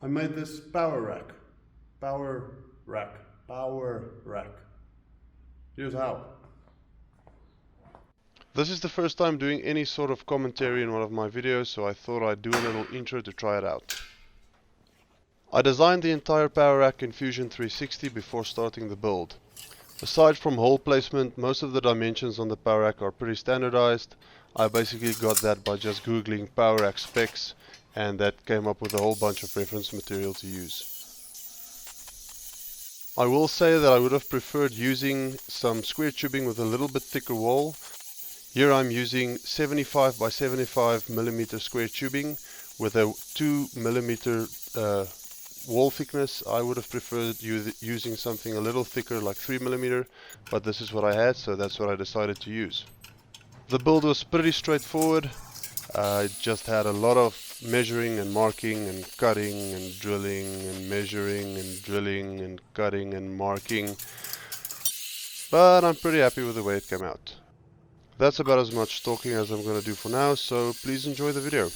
I made this power rack. Power rack. Power rack. Here's how. This is the first time doing any sort of commentary in one of my videos, so I thought I'd do a little intro to try it out. I designed the entire power rack in Fusion 360 before starting the build. Aside from hole placement, most of the dimensions on the power rack are pretty standardized. I basically got that by just googling power rack specs, and that came up with a whole bunch of reference material to use. I will say that I would have preferred using some square tubing with a little bit thicker wall. Here I'm using 75 by 75 millimeter square tubing with a 2 millimeter wall thickness. I would have preferred using something a little thicker like 3 millimeter, but this is what I had, so that's what I decided to use. The build was pretty straightforward. I just had a lot of measuring and marking and cutting and drilling and measuring and drilling and cutting and marking, but I'm pretty happy with the way it came out. That's about as much talking as I'm going to do for now, so please enjoy the video.